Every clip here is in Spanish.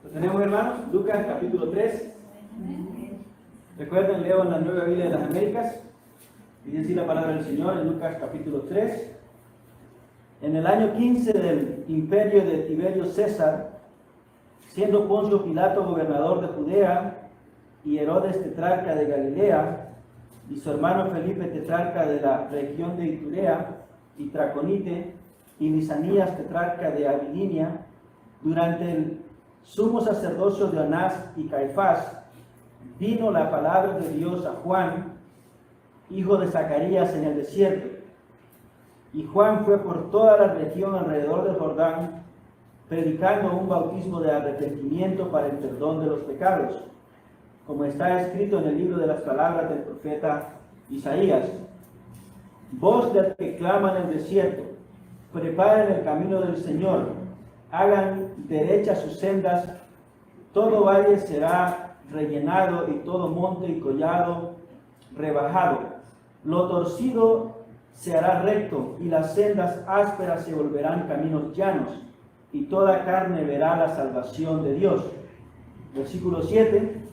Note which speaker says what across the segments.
Speaker 1: ¿Lo tenemos, hermanos? Lucas capítulo 3. Recuerden, leo en la Nueva Biblia de las Américas. Y dice la palabra del Señor en Lucas capítulo 3. En el año 15 del imperio de Tiberio César, siendo Poncio Pilato gobernador de Judea, y Herodes tetrarca de Galilea, y su hermano Felipe tetrarca de la región de Iturea y Traconite, y Lisanías tetrarca de Abilinia, durante el sumo sacerdocio de Anás y Caifás, vino la palabra de Dios a Juan, hijo de Zacarías, en el desierto. Y Juan fue por toda la región alrededor del Jordán, predicando un bautismo de arrepentimiento para el perdón de los pecados, como está escrito en el libro de las palabras del profeta Isaías. Voz del que clama en el desierto, preparen el camino del Señor, hagan derechas sus sendas, todo valle será rellenado y todo monte y collado rebajado. Lo torcido se hará recto y las sendas ásperas se volverán caminos llanos, y toda carne verá la salvación de Dios. Versículo 7.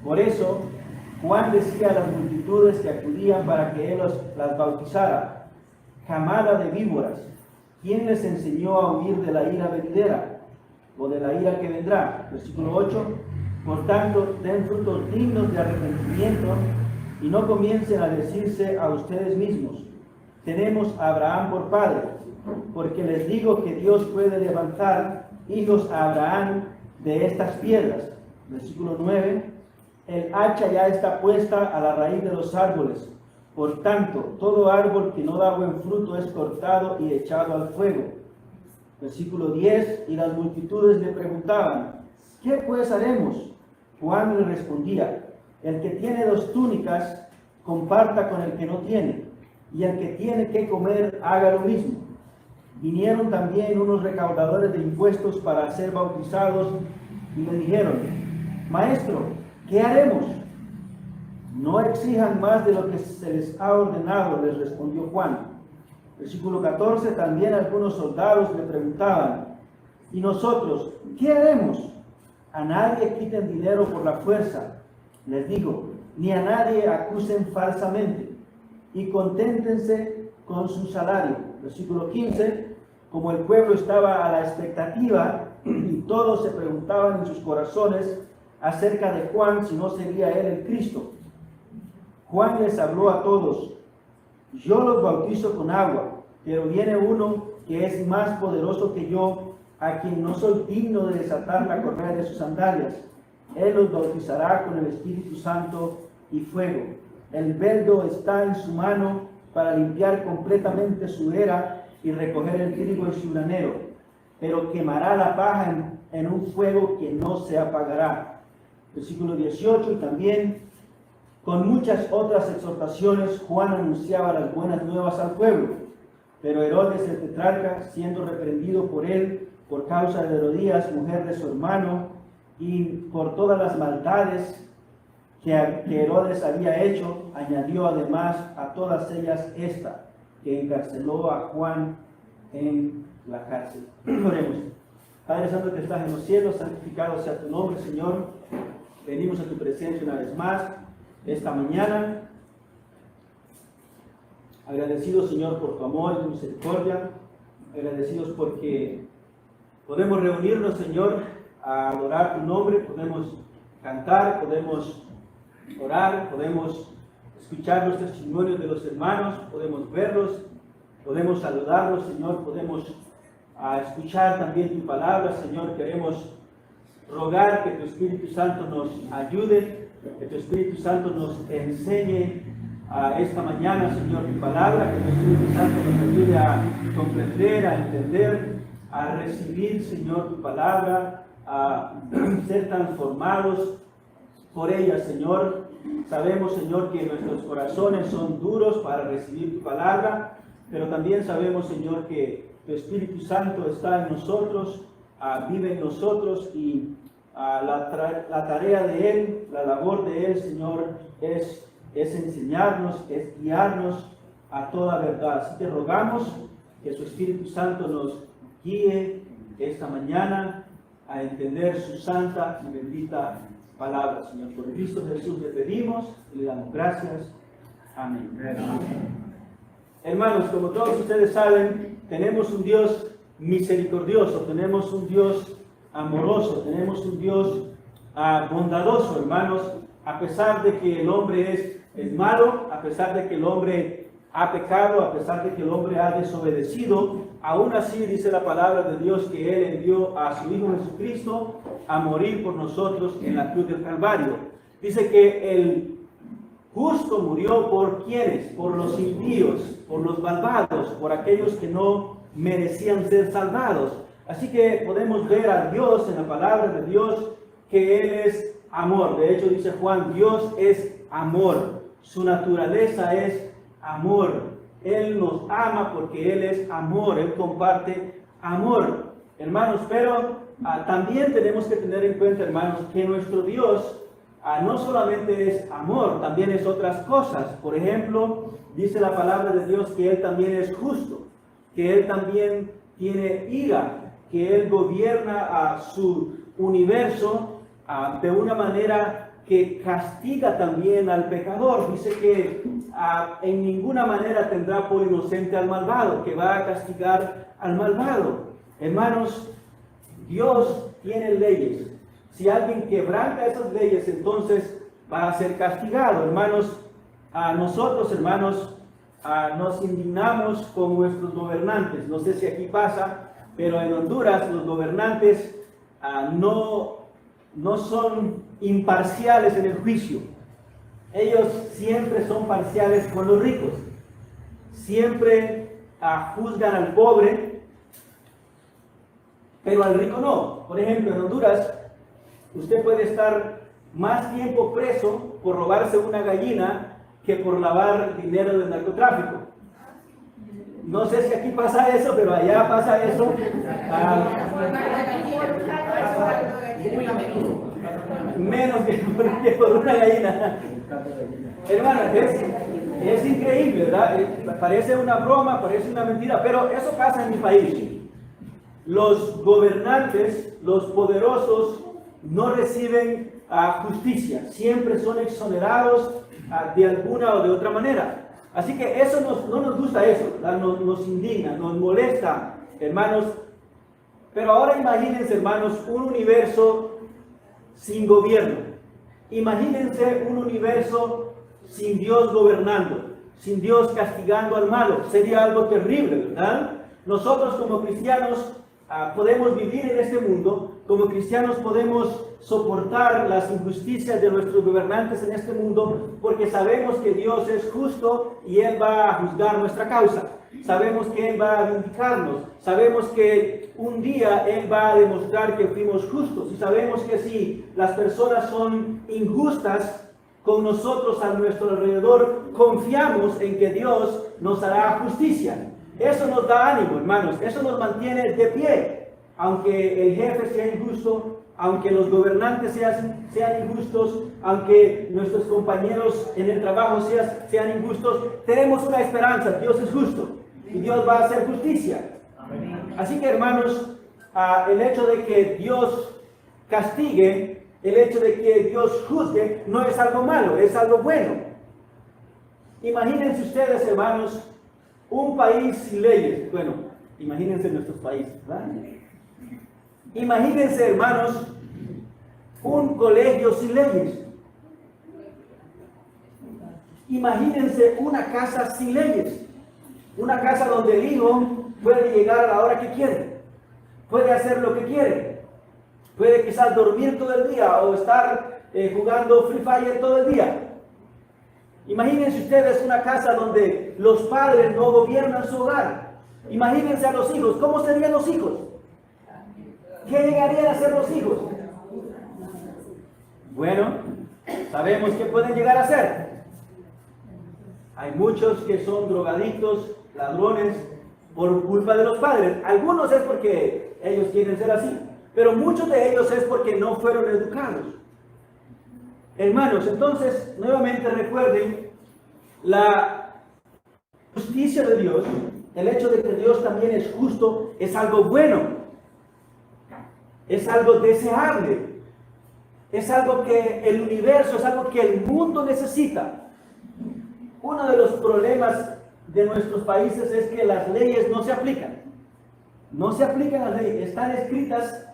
Speaker 1: Por eso Juan decía a las multitudes que acudían para que él las bautizara: camada de víboras, ¿quién les enseñó a huir de la ira venidera o de la ira que vendrá? Versículo 8. Por tanto, den frutos dignos de arrepentimiento y no comiencen a decirse a ustedes mismos: tenemos a Abraham por padre, porque les digo que Dios puede levantar hijos a Abraham de estas piedras. Versículo 9. El hacha ya está puesta a la raíz de los árboles. Por tanto, todo árbol que no da buen fruto es cortado y echado al fuego. Versículo 10. Y las multitudes le preguntaban: ¿qué pues haremos? Juan le respondía: el que tiene 2 túnicas, comparta con el que no tiene, y el que tiene que comer, haga lo mismo. Vinieron también unos recaudadores de impuestos para ser bautizados, y le dijeron: Maestro, ¿qué haremos? No exijan más de lo que se les ha ordenado, les respondió Juan. Versículo 14. También algunos soldados le preguntaban: ¿y nosotros qué haremos? A nadie quiten dinero por la fuerza, les digo, ni a nadie acusen falsamente, y conténtense con su salario. Versículo 15. Como el pueblo estaba a la expectativa, y todos se preguntaban en sus corazones acerca de Juan, si no sería él el Cristo, Juan les habló a todos: yo los bautizo con agua, pero viene uno que es más poderoso que yo, a quien no soy digno de desatar la correa de sus sandalias. Él los bautizará con el Espíritu Santo y fuego. El veldo está en su mano para limpiar completamente su era y recoger el trigo en su granero, pero quemará la paja en un fuego que no se apagará. Versículo 18. Y también con muchas otras exhortaciones Juan anunciaba las buenas nuevas al pueblo. Pero Herodes el tetrarca, siendo reprendido por él por causa de Herodías, mujer de su hermano, y por todas las maldades que Herodes había hecho, añadió además a todas ellas esta, que encarceló a Juan en la cárcel. Oremos. Padre Santo que estás en los cielos, santificado sea tu nombre, Señor. Venimos a tu presencia una vez más esta mañana, agradecidos, Señor, por tu amor y tu misericordia, agradecidos porque podemos reunirnos, Señor, a adorar tu nombre, podemos cantar, podemos orar, podemos escuchar los testimonios de los hermanos, podemos verlos, podemos saludarlos, Señor, podemos escuchar también tu palabra, Señor. Queremos rogar que tu Espíritu Santo nos ayude, que tu Espíritu Santo nos enseñe esta mañana, Señor, tu palabra, que tu Espíritu Santo nos ayude a comprender, a entender, a recibir, Señor, tu palabra, a ser transformados por ella, Señor. Sabemos, Señor, que nuestros corazones son duros para recibir tu palabra, pero también sabemos, Señor, que tu Espíritu Santo está en nosotros, vive en nosotros, y la tarea de Él, la labor de Él, Señor, es enseñarnos, es guiarnos a toda verdad. Así que rogamos que su Espíritu Santo nos guíe esta mañana a entender su santa y bendita palabra. Señor, por Cristo Jesús le pedimos y le damos gracias. Amén. Hermanos, como todos ustedes saben, tenemos un Dios misericordioso, tenemos un Dios amoroso, tenemos un Dios bondadoso, hermanos, a pesar de que el hombre es malo, a pesar de que el hombre ha pecado, a pesar de que el hombre ha desobedecido, aún así dice la palabra de Dios que Él envió a su Hijo Jesucristo a morir por nosotros en la cruz del Calvario. Dice que el justo murió por quienes, por los impíos, por los malvados, por aquellos que no merecían ser salvados. Así que podemos ver a Dios en la palabra de Dios que Él es amor. De hecho dice Juan, Dios es amor. Su naturaleza es amor. Él nos ama porque Él es amor. Él comparte amor. Hermanos, pero también tenemos que tener en cuenta, hermanos, que nuestro Dios no solamente es amor, también es otras cosas. Por ejemplo, dice la palabra de Dios que Él también es justo, que Él también tiene ira, que Él gobierna a su universo de una manera que castiga también al pecador. Dice que en ninguna manera tendrá por inocente al malvado, que va a castigar al malvado. Hermanos, Dios tiene leyes. Si alguien quebranta esas leyes, entonces va a ser castigado. Hermanos, nosotros, hermanos, nos indignamos con nuestros gobernantes. No sé si aquí pasa, pero en Honduras los gobernantes no son imparciales en el juicio. Ellos siempre son parciales con los ricos. Siempre juzgan al pobre, pero al rico no. Por ejemplo, en Honduras, usted puede estar más tiempo preso por robarse una gallina que por lavar dinero del narcotráfico. No sé si aquí pasa eso, pero allá pasa eso. Menos que por una gallina. Hermano, es increíble, ¿verdad? Parece una broma, parece una mentira, pero eso pasa en mi país. Los gobernantes, los poderosos, no reciben justicia, siempre son exonerados de alguna o de otra manera. Así que eso no nos gusta eso, nos indigna, nos molesta, hermanos. Pero ahora imagínense, hermanos, un universo sin gobierno. Imagínense un universo sin Dios gobernando, sin Dios castigando al malo. Sería algo terrible, ¿verdad? Nosotros como cristianos podemos vivir en este mundo, como cristianos podemos soportar las injusticias de nuestros gobernantes en este mundo, porque sabemos que Dios es justo y Él va a juzgar nuestra causa. Sabemos que Él va a vindicarnos, sabemos que un día Él va a demostrar que fuimos justos, y sabemos que si las personas son injustas con nosotros a nuestro alrededor, confiamos en que Dios nos hará justicia. Eso nos da ánimo, hermanos, eso nos mantiene de pie, aunque el jefe sea injusto, aunque los gobernantes sean injustos, aunque nuestros compañeros en el trabajo sean injustos, tenemos una esperanza. Dios es justo y Dios va a hacer justicia. Así que, hermanos, el hecho de que Dios castigue, el hecho de que Dios juzgue, no es algo malo, es algo bueno. Imagínense ustedes, hermanos, un país sin leyes. Bueno, imagínense nuestros países, ¿verdad? Imagínense, hermanos, un colegio sin leyes. Imagínense una casa sin leyes. Una casa donde el hijo puede llegar a la hora que quiere. Puede hacer lo que quiere. Puede quizás dormir todo el día o estar jugando Free Fire todo el día. Imagínense ustedes una casa donde los padres no gobiernan su hogar. Imagínense a los hijos. ¿Cómo serían los hijos? ¿Qué llegarían a ser los hijos? Bueno, sabemos qué pueden llegar a ser. Hay muchos que son drogadictos, ladrones, por culpa de los padres. Algunos es porque ellos quieren ser así, pero muchos de ellos es porque no fueron educados. Hermanos, entonces, nuevamente recuerden, la justicia de Dios, el hecho de que Dios también es justo, es algo bueno. es algo deseable, es algo que el universo, es algo que el mundo necesita. Uno de los problemas de nuestros países es que las leyes no se aplican. No se aplican las leyes, están escritas,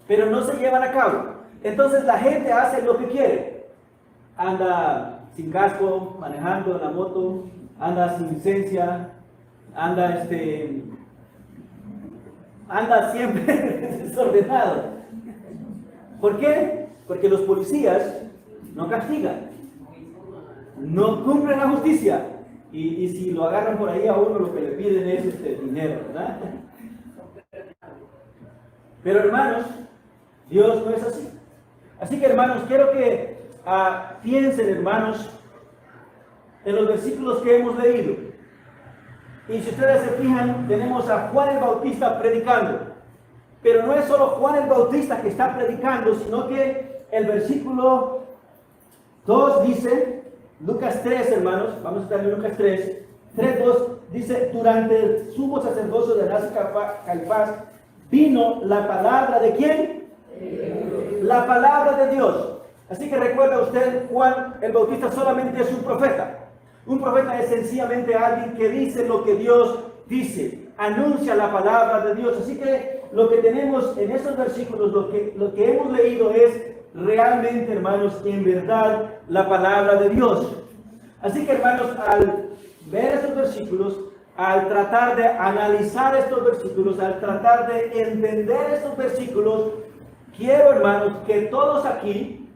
Speaker 1: pero no se llevan a cabo. Entonces la gente hace lo que quiere. Anda sin casco, manejando la moto, anda sin licencia, anda siempre desordenado. ¿Por qué? Porque los policías no castigan, no cumplen la justicia. Y si lo agarran por ahí a uno, lo que le piden es dinero, ¿verdad? Pero hermanos, Dios no es así. Así que hermanos, quiero que piensen, hermanos, en los versículos que hemos leído. Y si ustedes se fijan, tenemos a Juan el Bautista predicando. Pero no es solo Juan el Bautista que está predicando, sino que el versículo 2 dice, Lucas 3, hermanos, vamos a estar en Lucas 3, 3:2, dice, durante el sumo sacerdocio de Anás y Caifás, vino la palabra de ¿quién? La palabra de Dios. Así que recuerda usted, Juan el Bautista solamente es un profeta. Un profeta es sencillamente alguien que dice lo que Dios dice, anuncia la palabra de Dios. Así que lo que tenemos en estos versículos, lo que hemos leído es realmente, hermanos, en verdad, la palabra de Dios. Así que, hermanos, al ver estos versículos, al tratar de analizar estos versículos, al tratar de entender estos versículos, quiero, hermanos, que todos aquí,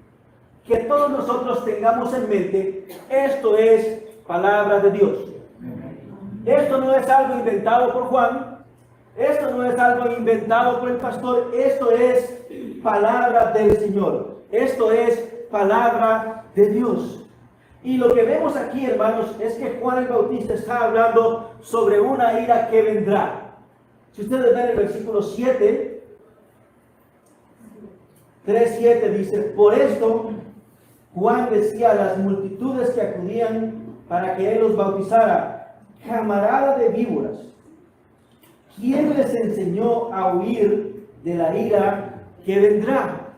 Speaker 1: que todos nosotros tengamos en mente, esto es palabra de Dios. Esto no es algo inventado por Juan, esto no es algo inventado por el pastor, esto es palabra del Señor, esto es palabra de Dios. Y lo que vemos aquí, hermanos, es que Juan el Bautista está hablando sobre una ira que vendrá. Si ustedes ven el versículo 7, 3:7 dice, por esto Juan decía a las multitudes que acudían para que él los bautizara, camarada de víboras, ¿quién les enseñó a huir de la ira que vendrá?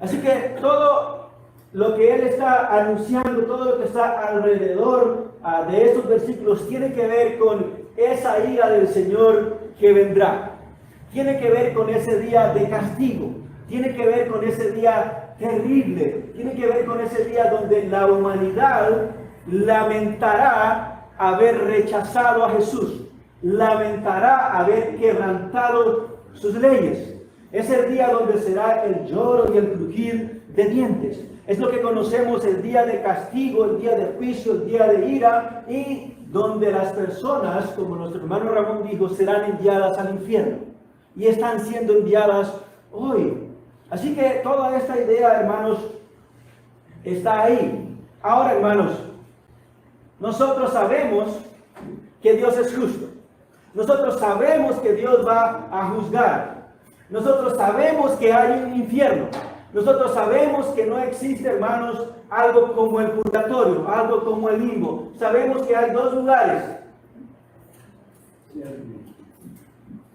Speaker 1: Así que todo lo que él está anunciando, todo lo que está alrededor de estos versículos tiene que ver con esa ira del Señor que vendrá. Tiene que ver con ese día de castigo. Tiene que ver con ese día terrible. Tiene que ver con ese día donde la humanidad lamentará haber rechazado a Jesús. Lamentará haber quebrantado sus leyes. Es el día donde será el lloro y el crujir de dientes. Es lo que conocemos el día de castigo, el día de juicio, el día de ira, y donde las personas, como nuestro hermano Ramón dijo, serán enviadas al infierno. Y están siendo enviadas hoy. Así que toda esta idea, hermanos, está ahí. Ahora, hermanos, nosotros sabemos que Dios es justo. Nosotros sabemos que Dios va a juzgar. Nosotros sabemos que hay un infierno. Nosotros sabemos que no existe, hermanos, algo como el purgatorio, algo como el limbo. Sabemos que hay dos lugares.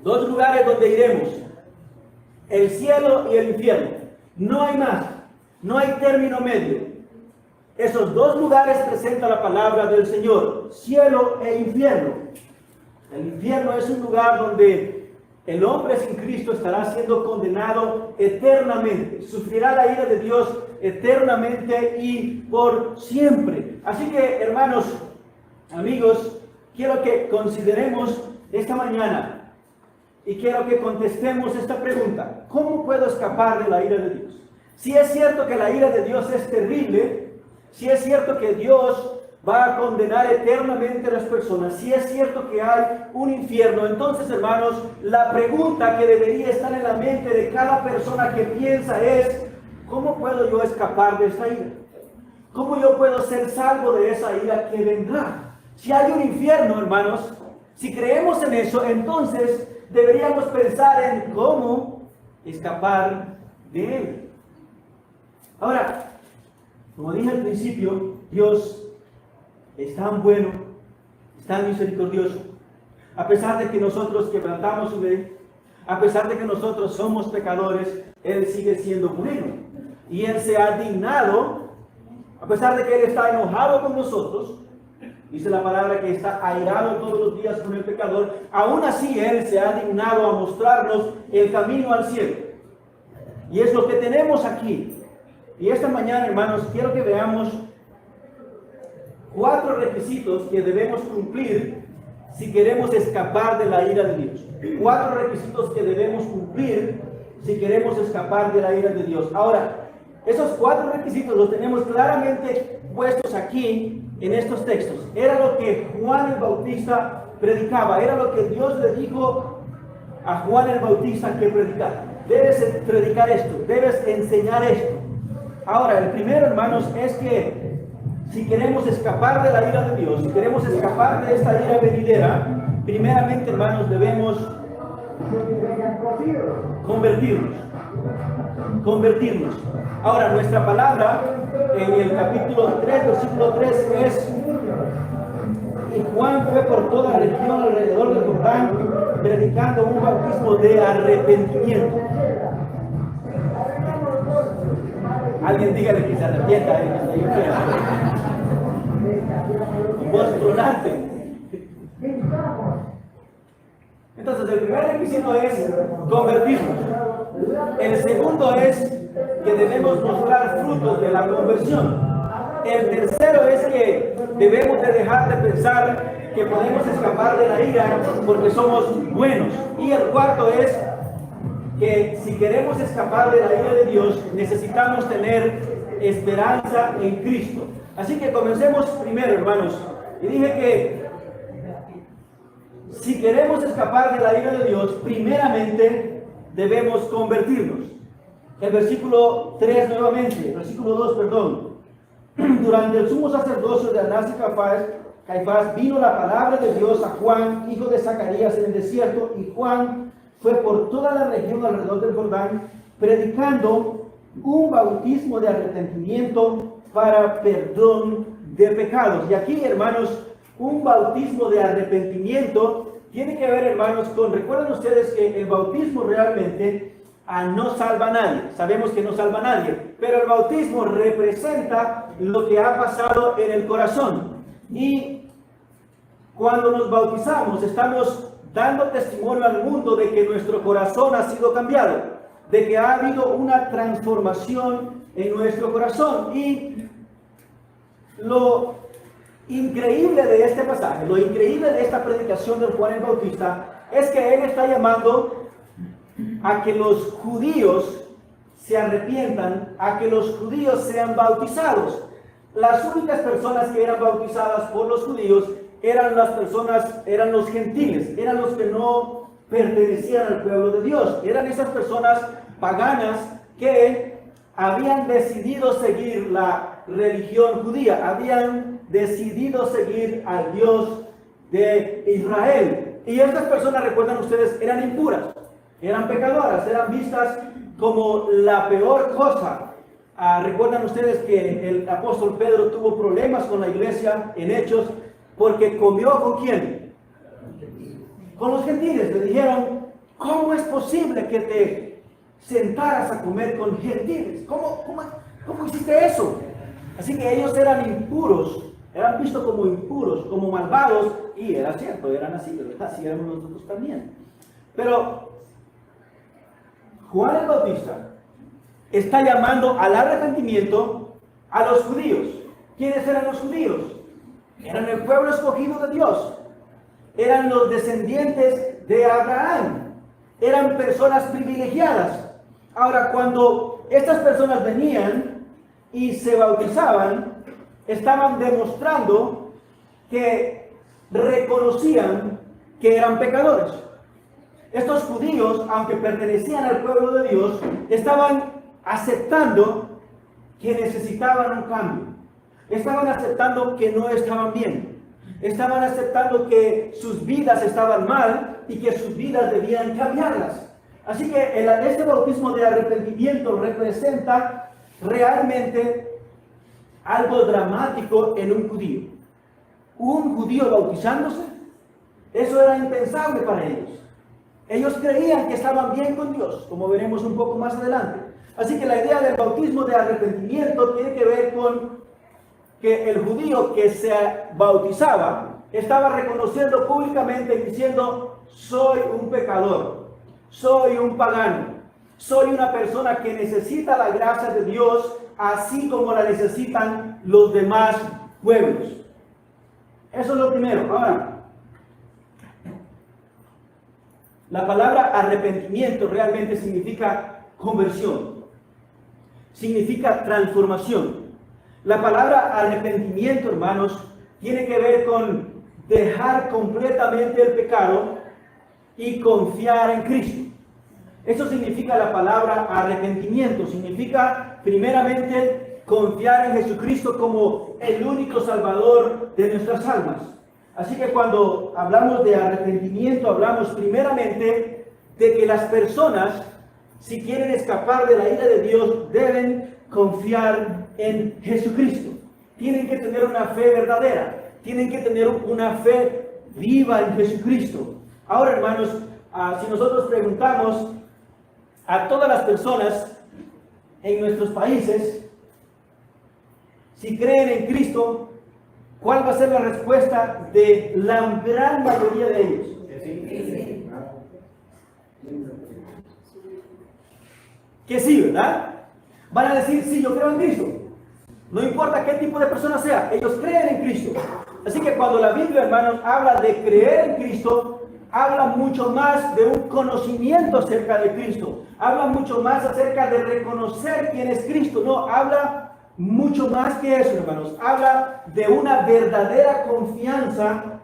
Speaker 1: Dos lugares donde iremos. El cielo y el infierno. No hay más. No hay término medio. Esos dos lugares presentan la palabra del Señor. Cielo e infierno. El infierno es un lugar donde el hombre sin Cristo estará siendo condenado eternamente. Sufrirá la ira de Dios eternamente y por siempre. Así que, hermanos, amigos, quiero que consideremos esta mañana y quiero que contestemos esta pregunta. ¿Cómo puedo escapar de la ira de Dios? Si es cierto que la ira de Dios es terrible, si es cierto que Dios va a condenar eternamente a las personas, si es cierto que hay un infierno, entonces, hermanos, la pregunta que debería estar en la mente de cada persona que piensa es, ¿cómo puedo yo escapar de esta ira? ¿Cómo yo puedo ser salvo de esa ira que vendrá? Si hay un infierno, hermanos, si creemos en eso, entonces deberíamos pensar en cómo escapar de él. Ahora, como dije al principio, Dios es tan bueno, es tan misericordioso. A pesar de que nosotros quebrantamos su ley, A pesar de que nosotros somos pecadores, Él sigue siendo bueno. Y Él se ha dignado, a pesar de que Él está enojado con nosotros, dice la palabra que está airado todos los días con el pecador, aún así Él se ha dignado a mostrarnos el camino al cielo. Y es lo que tenemos aquí. Y esta mañana, hermanos, quiero que veamos 4 requisitos que debemos cumplir si queremos escapar de la ira de Dios. 4 requisitos que debemos cumplir si queremos escapar de la ira de Dios. Ahora, esos 4 requisitos los tenemos claramente puestos aquí en estos textos. Era lo que Juan el Bautista predicaba, era lo que Dios le dijo a Juan el Bautista que predicara. Debes predicar esto, debes enseñar esto. Ahora, el primero, hermanos, es que si queremos escapar de la ira de Dios, si queremos escapar de esta ira venidera, primeramente, hermanos, debemos convertirnos. Ahora, nuestra palabra en el capítulo 3, versículo 3 es: y Juan fue por toda la región alrededor del Jordán, predicando un bautismo de arrepentimiento. Alguien dígale que se arrepienta, con voz tronante. Entonces, el primer requisito es convertirnos. El segundo es que debemos mostrar frutos de la conversión. El tercero es que debemos de dejar de pensar que podemos escapar de la ira porque somos buenos. Y el cuarto es que si queremos escapar de la ira de Dios, necesitamos tener esperanza en Cristo. Así que comencemos primero, hermanos. Y dije que si queremos escapar de la ira de Dios, primeramente debemos convertirnos. El versículo 3 nuevamente, versículo 2, perdón. Durante el sumo sacerdocio de Anás y Caifás vino la palabra de Dios a Juan, hijo de Zacarías, en el desierto, y Juan fue por toda la región alrededor del Jordán, predicando un bautismo de arrepentimiento para perdón de pecados. Y aquí, hermanos, un bautismo de arrepentimiento tiene que ver, hermanos, recuerden ustedes que el bautismo realmente no salva a nadie. Sabemos que no salva a nadie, pero el bautismo representa lo que ha pasado en el corazón. Y cuando nos bautizamos, estamos dando testimonio al mundo de que nuestro corazón ha sido cambiado, de que ha habido una transformación en nuestro corazón. Y lo increíble de este pasaje, lo increíble de esta predicación de Juan el Bautista, es que él está llamando a que los judíos se arrepientan, a que los judíos sean bautizados. Las únicas personas que eran bautizadas por los judíos eran los gentiles, eran los que no pertenecían al pueblo de Dios, eran esas personas paganas que habían decidido seguir la religión judía, habían decidido seguir al Dios de Israel. Y estas personas, recuerdan ustedes, eran impuras, eran pecadoras, eran vistas como la peor cosa. Recuerdan ustedes que el apóstol Pedro tuvo problemas con la iglesia en Hechos porque comió ¿con quién? Con los gentiles. Le dijeron: ¿cómo es posible que te sentaras a comer con gentiles? ¿Cómo hiciste eso? Así que ellos eran impuros, eran vistos como impuros, como malvados, y era cierto, eran así, ¿verdad? Así éramos nosotros también. Pero Juan el Bautista está llamando al arrepentimiento a los judíos. ¿Quiénes eran los judíos? Eran el pueblo escogido de Dios, eran los descendientes de Abraham, eran personas privilegiadas. Ahora, cuando estas personas venían y se bautizaban, estaban demostrando que reconocían que eran pecadores. Estos judíos, aunque pertenecían al pueblo de Dios, estaban aceptando que necesitaban un cambio. Estaban aceptando que no estaban bien. Estaban aceptando que sus vidas estaban mal y que sus vidas debían cambiarlas. Así que este bautismo de arrepentimiento representa realmente algo dramático en un judío. Un judío bautizándose, eso era impensable para ellos. Ellos creían que estaban bien con Dios, como veremos un poco más adelante. Así que la idea del bautismo de arrepentimiento tiene que ver con que el judío que se bautizaba estaba reconociendo públicamente y diciendo: soy un pecador, soy un pagano, soy una persona que necesita la gracia de Dios así como la necesitan los demás pueblos. Eso es lo primero. Ahora, la palabra arrepentimiento realmente significa conversión, significa transformación. La palabra arrepentimiento, hermanos, tiene que ver con dejar completamente el pecado y confiar en Cristo. Eso significa la palabra arrepentimiento. Significa primeramente confiar en Jesucristo como el único Salvador de nuestras almas. Así que cuando hablamos de arrepentimiento, hablamos primeramente de que las personas, si quieren escapar de la ira de Dios, deben confiar en Jesucristo. Tienen que tener una fe verdadera, tienen que tener una fe viva en Jesucristo. Ahora, hermanos, si nosotros preguntamos a todas las personas en nuestros países si creen en Cristo, ¿cuál va a ser la respuesta de la gran mayoría de ellos? Que sí, ¿verdad? Van a decir: sí, yo creo en Cristo. No importa qué tipo de persona sea, ellos creen en Cristo. Así que cuando la Biblia, hermanos, habla de creer en Cristo, habla mucho más de un conocimiento acerca de Cristo. Habla mucho más acerca de reconocer quién es Cristo. No, habla mucho más que eso, hermanos. Habla de una verdadera confianza.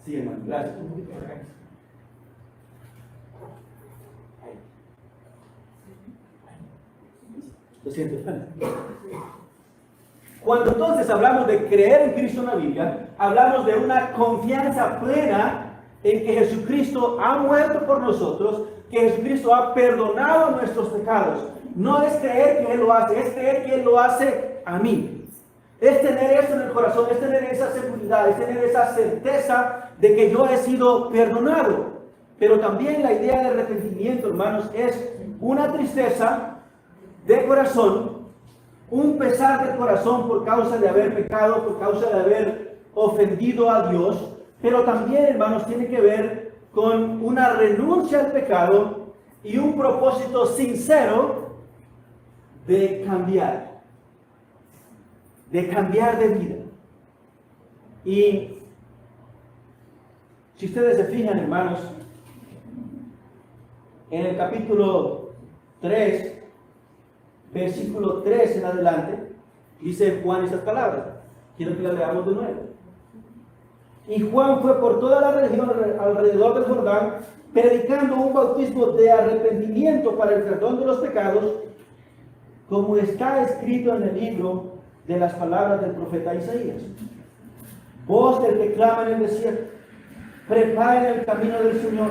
Speaker 1: Sí, hermano, gracias. Lo siento. Cuando entonces hablamos de creer en Cristo en la Biblia, hablamos de una confianza plena en que Jesucristo ha muerto por nosotros, que Jesucristo ha perdonado nuestros pecados. No es creer que Él lo hace, es creer que Él lo hace a mí. Es tener eso en el corazón, es tener esa seguridad, es tener esa certeza de que yo he sido perdonado. Pero también la idea de arrepentimiento, hermanos, es una tristeza de corazón, un pesar del corazón por causa de haber pecado, por causa de haber ofendido a Dios. Pero también, hermanos, tiene que ver con una renuncia al pecado y un propósito sincero de cambiar de vida. Y si ustedes se fijan, hermanos, en el capítulo 3, versículo 3 en adelante, dice Juan esas palabras. Quiero que las leamos de nuevo. Y Juan fue por toda la región alrededor del Jordán, predicando un bautismo de arrepentimiento para el perdón de los pecados, como está escrito en el libro de las palabras del profeta Isaías. Voz del que clama en el desierto: preparen el camino del Señor,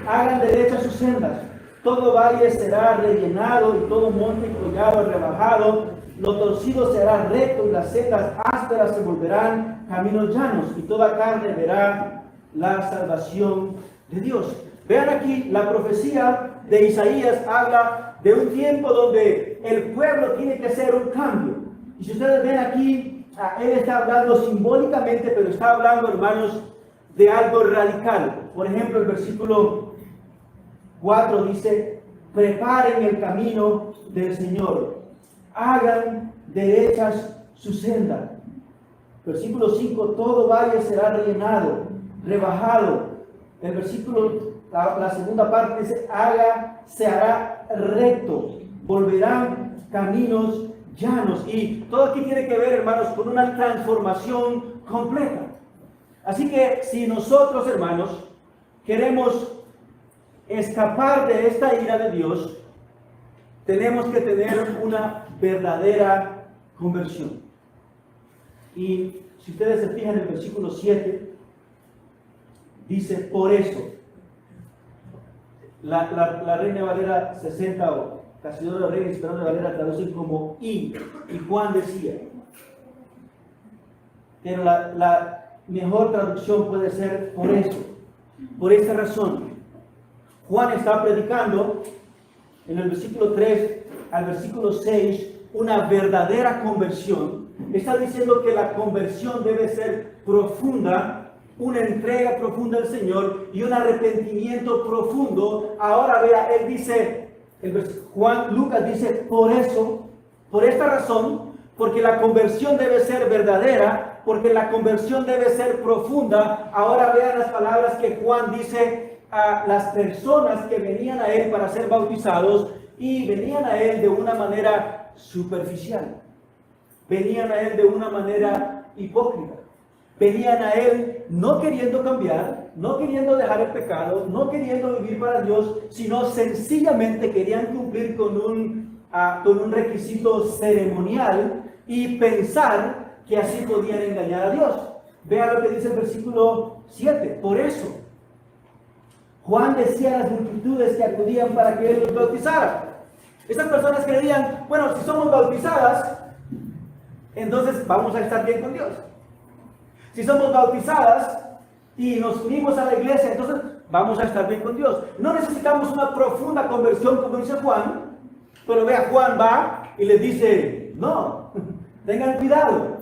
Speaker 1: hagan derechas sus sendas. Todo valle será rellenado y todo monte y collado rebajado. Lo torcido será recto y las sendas ásperas se volverán caminos llanos, y toda carne verá la salvación de Dios. Vean aquí, la profecía de Isaías habla de un tiempo donde el pueblo tiene que hacer un cambio. Y si ustedes ven aquí, él está hablando simbólicamente, pero está hablando, hermanos, de algo radical. Por ejemplo, el versículo 4 dice: preparen el camino del Señor, hagan derechas su senda. Versículo 5: todo valle será rellenado, rebajado. El versículo, la segunda parte dice: se hará recto, volverán caminos llanos. Y todo aquí tiene que ver, hermanos, con una transformación completa. Así que si nosotros, hermanos, queremos escapar de esta ira de Dios, tenemos que tener una verdadera conversión. Y si ustedes se fijan en el versículo 7, dice: por eso. La Reina Valera 60 o Castellano de Reina Esperanza Valera traducen como y Juan decía. Pero la mejor traducción puede ser por eso, por esta razón. Juan está predicando en el versículo 3 al versículo 6 una verdadera conversión. Está diciendo que la conversión debe ser profunda, una entrega profunda al Señor y un arrepentimiento profundo. Ahora vea, él dice, Lucas dice, por eso, por esta razón, porque la conversión debe ser verdadera, porque la conversión debe ser profunda. Ahora vean las palabras que Juan dice a las personas que venían a él para ser bautizados, y venían a él de una manera superficial, venían a él de una manera hipócrita, venían a él no queriendo cambiar, no queriendo dejar el pecado, no queriendo vivir para Dios, sino sencillamente querían cumplir con un requisito ceremonial y pensar que así podían engañar a Dios. Vea lo que dice el versículo 7. Por eso Juan decía a las multitudes que acudían para que él los bautizara. Estas personas creían, bueno, si somos bautizadas, entonces vamos a estar bien con Dios. Si somos bautizadas y nos unimos a la iglesia, entonces vamos a estar bien con Dios. No necesitamos una profunda conversión, como dice Juan, pero vea, Juan va y les dice, no, tengan cuidado.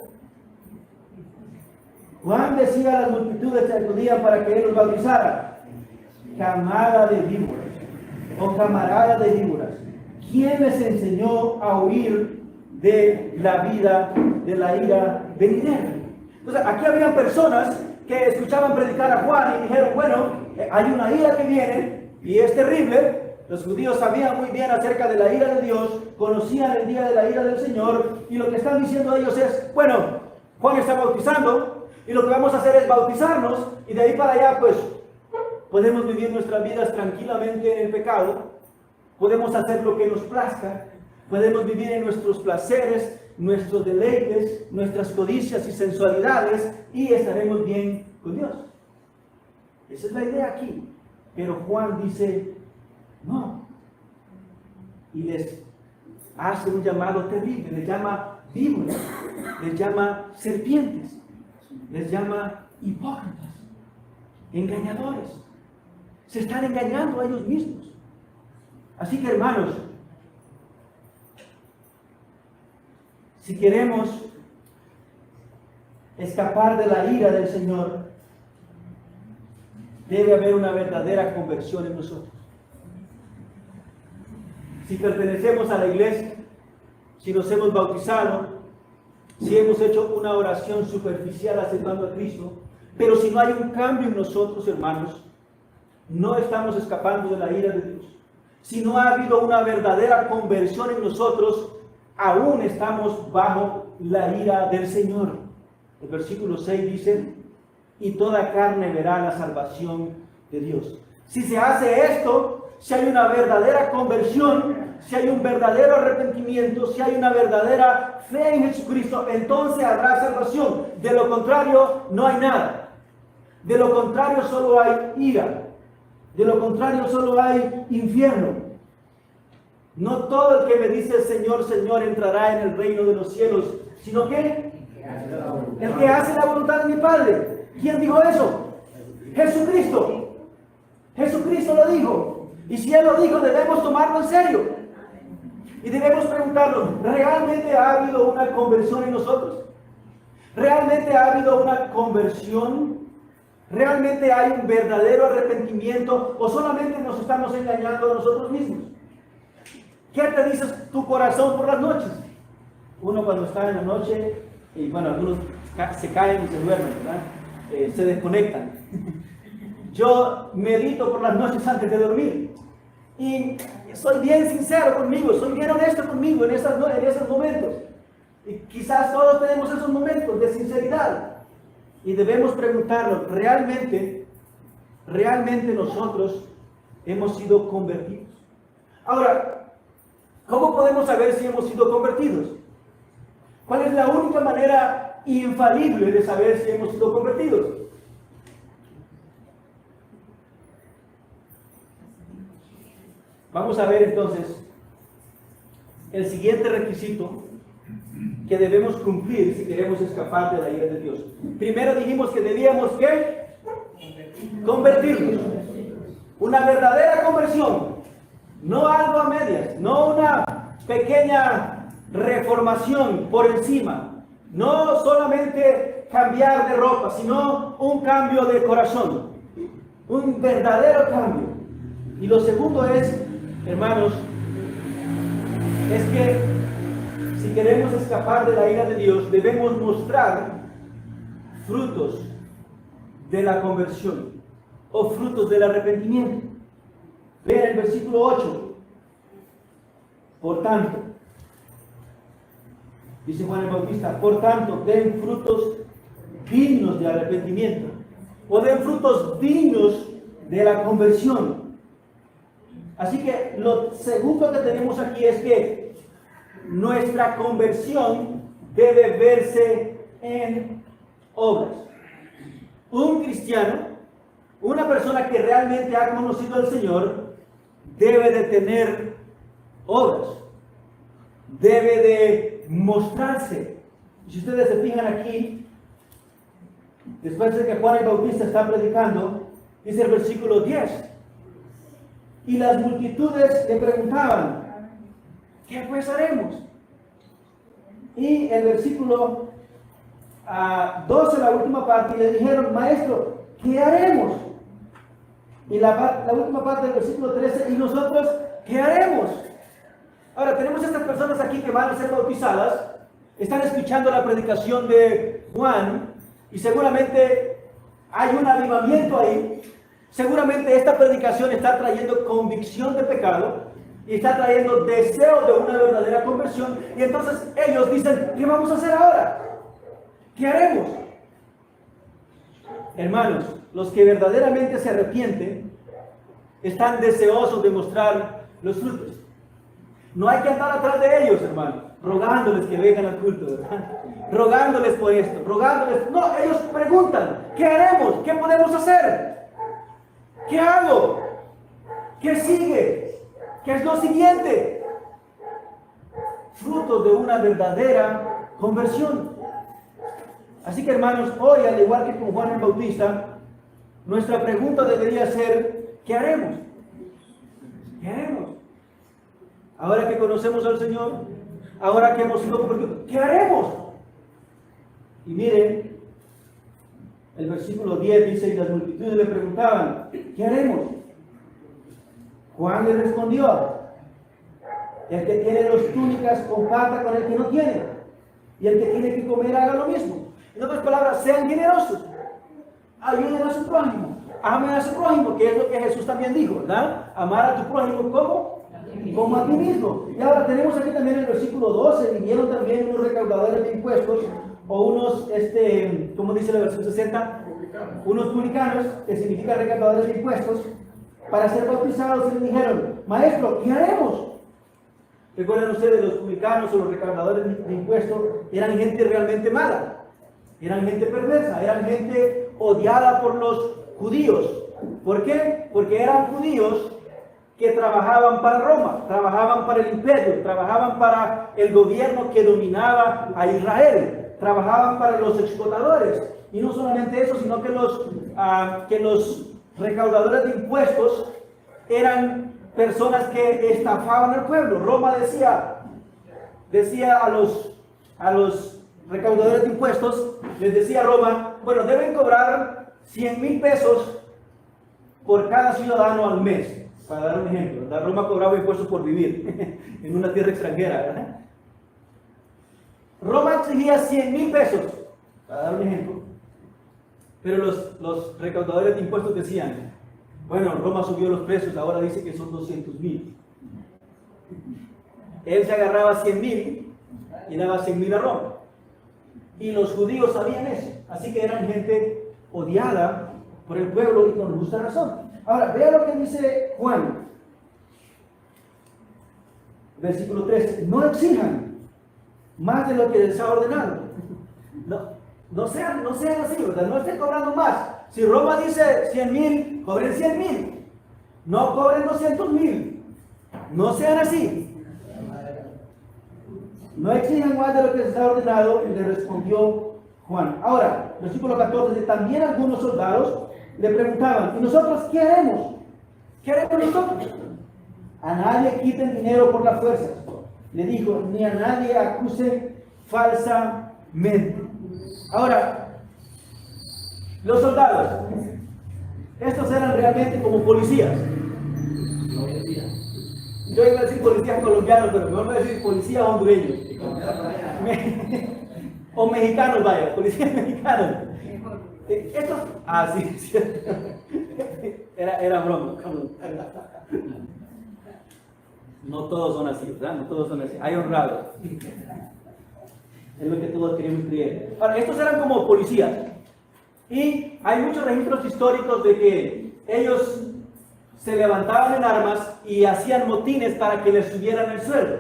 Speaker 1: Juan decía a las multitudes que acudían para que él los bautizara, camada de víboras, o camarada de víboras, ¿quién les enseñó a huir de la vida, de la ira venidera? Entonces, aquí había personas que escuchaban predicar a Juan y dijeron, bueno, hay una ira que viene y es terrible. Los judíos sabían muy bien acerca de la ira de Dios, conocían el día de la ira del Señor, y lo que están diciendo ellos es, bueno, Juan está bautizando y lo que vamos a hacer es bautizarnos, y de ahí para allá pues podemos vivir nuestras vidas tranquilamente en el pecado, podemos hacer lo que nos plazca, podemos vivir en nuestros placeres, nuestros deleites, nuestras codicias y sensualidades, y estaremos bien con Dios. Esa es la idea aquí. Pero Juan dice, no. Y les hace un llamado terrible, les llama víboras, les llama serpientes, les llama hipócritas, engañadores. Se están engañando a ellos mismos. Así que, hermanos, si queremos escapar de la ira del Señor, debe haber una verdadera conversión en nosotros. Si pertenecemos a la iglesia, si nos hemos bautizado, si hemos hecho una oración superficial aceptando a Cristo, pero si no hay un cambio en nosotros, hermanos, no estamos escapando de la ira de Dios. Si no ha habido una verdadera conversión en nosotros, aún estamos bajo la ira del Señor. El versículo 6 dice, y toda carne verá la salvación de Dios. Si se hace esto, si hay una verdadera conversión, si hay un verdadero arrepentimiento, si hay una verdadera fe en Jesucristo, entonces habrá salvación. De lo contrario, no hay nada. De lo contrario, solo hay ira. De lo contrario, solo hay infierno. No todo el que me dice Señor, Señor entrará en el reino de los cielos, sino que el que hace la voluntad de mi Padre. ¿Quién dijo eso? Jesucristo. Jesucristo lo dijo. Y si Él lo dijo, debemos tomarlo en serio. Y debemos preguntarnos, ¿realmente ha habido una conversión en nosotros? ¿Realmente ha habido una conversión? ¿Realmente hay un verdadero arrepentimiento? ¿O solamente nos estamos engañando a nosotros mismos? ¿Qué te dice tu corazón por las noches? Uno cuando está en la noche, y bueno, algunos se caen y se duermen, ¿verdad? Se desconectan. Yo medito por las noches antes de dormir. Y soy bien sincero conmigo, soy bien honesto conmigo en esos momentos. Y quizás todos tenemos esos momentos de sinceridad. Y debemos preguntarnos, ¿realmente nosotros hemos sido convertidos? Ahora, ¿cómo podemos saber si hemos sido convertidos? ¿Cuál es la única manera infalible de saber si hemos sido convertidos? Vamos a ver entonces el siguiente requisito que debemos cumplir si queremos escapar de la ira de Dios. Primero dijimos que debíamos ¿qué? Convertirnos. una verdadera conversión, no algo a medias, no una pequeña reformación por encima, no solamente cambiar de ropa, sino un cambio de corazón, un verdadero cambio. Y lo segundo es, hermanos, es que si queremos escapar de la ira de Dios, debemos mostrar frutos de la conversión o frutos del arrepentimiento. Vean el versículo 8. Por tanto, dice Juan el Bautista, por tanto, den frutos dignos de arrepentimiento o den frutos dignos de la conversión. Así que lo segundo que tenemos aquí es que nuestra conversión debe verse en obras. Un cristiano, una persona que realmente ha conocido al Señor, debe de tener obras, debe de mostrarse. Si ustedes se fijan aquí, después de que Juan el Bautista está predicando, dice el versículo 10, y las multitudes le preguntaban, ¿qué pues haremos? Y el versículo 12, la última parte, le dijeron, maestro, ¿qué haremos? Y la última parte del versículo 13, ¿y nosotros qué haremos? Ahora, tenemos estas personas aquí que van a ser bautizadas, están escuchando la predicación de Juan, y seguramente hay un avivamiento ahí. Seguramente esta predicación está trayendo convicción de pecado y está trayendo deseo de una verdadera conversión. Y entonces ellos dicen, ¿qué vamos a hacer ahora? ¿Qué haremos? Hermanos, los que verdaderamente se arrepienten están deseosos de mostrar los frutos. No hay que andar atrás de ellos, hermanos, rogándoles que vengan al culto, ¿verdad? Rogándoles por esto, rogándoles. No, ellos preguntan, ¿qué haremos? ¿Qué podemos hacer? ¿Qué hago? ¿Qué sigue? ¿Qué es lo siguiente? Frutos de una verdadera conversión. Así que, hermanos, hoy, al igual que con Juan el Bautista, nuestra pregunta debería ser, ¿qué haremos? ¿Qué haremos? Ahora que conocemos al Señor, ahora que hemos sido convertidos, ¿qué haremos? Y miren, el versículo 10 dice, y las multitudes le preguntaban, ¿qué haremos? Juan le respondió, el que tiene dos túnicas comparta con el que no tiene, y el que tiene que comer haga lo mismo. En otras palabras, sean generosos, ayuden a su prójimo, amen a su prójimo, que es lo que Jesús también dijo, ¿verdad? Amar a tu prójimo como a ti mismo. Y ahora tenemos aquí también el versículo 12, vinieron también unos recaudadores de impuestos, o unos, ¿cómo dice la versión 60? Unos publicanos, que significa recaudadores de impuestos, para ser bautizados, y le dijeron, maestro, ¿qué haremos? Recuerden ustedes, los publicanos o los recaudadores de impuestos eran gente realmente mala, eran gente perversa, eran gente odiada por los judíos. ¿Por qué? Porque eran judíos que trabajaban para Roma, trabajaban para el imperio, trabajaban para el gobierno que dominaba a Israel, trabajaban para los explotadores. Y no solamente eso, sino que los recaudadores de impuestos eran personas que estafaban al pueblo. Roma decía a los recaudadores de impuestos, les decía a Roma, bueno, deben cobrar 100,000 pesos por cada ciudadano al mes. Para dar un ejemplo, la Roma cobraba impuestos por vivir en una tierra extranjera, ¿verdad? Roma exigía 100,000 pesos, para dar un ejemplo. Pero los recaudadores de impuestos decían, bueno, Roma subió los precios, ahora dice que son 200,000. Él se agarraba 100,000 y daba 100,000 a Roma. Y los judíos sabían eso, así que eran gente odiada por el pueblo y con justa razón. Ahora, vea lo que dice Juan. Versículo 3. No exijan más de lo que les ha ordenado. No sean así, ¿verdad? No estén cobrando más. Si Roma dice 100,000, cobren 100,000. No cobren 200,000. No sean así. No exijan más de lo que les ha ordenado, y le respondió Juan. Ahora, versículo 14. También algunos soldados le preguntaban, ¿y nosotros qué haremos? ¿Qué haremos nosotros? A nadie quiten dinero por la fuerza, le dijo, ni a nadie acuse falsamente. Ahora, los soldados, estos eran realmente como policías. Yo iba a decir policías colombianos, pero mejor voy a decir policías hondureños. O mexicanos, vaya, policías mexicanos. Estos, sí. Era broma. No todos son así, ¿verdad? No todos son así. Hay honrados. Es lo que todos queremos creer. Ahora, estos eran como policías. Y hay muchos registros históricos de que ellos se levantaban en armas y hacían motines para que les subieran el sueldo.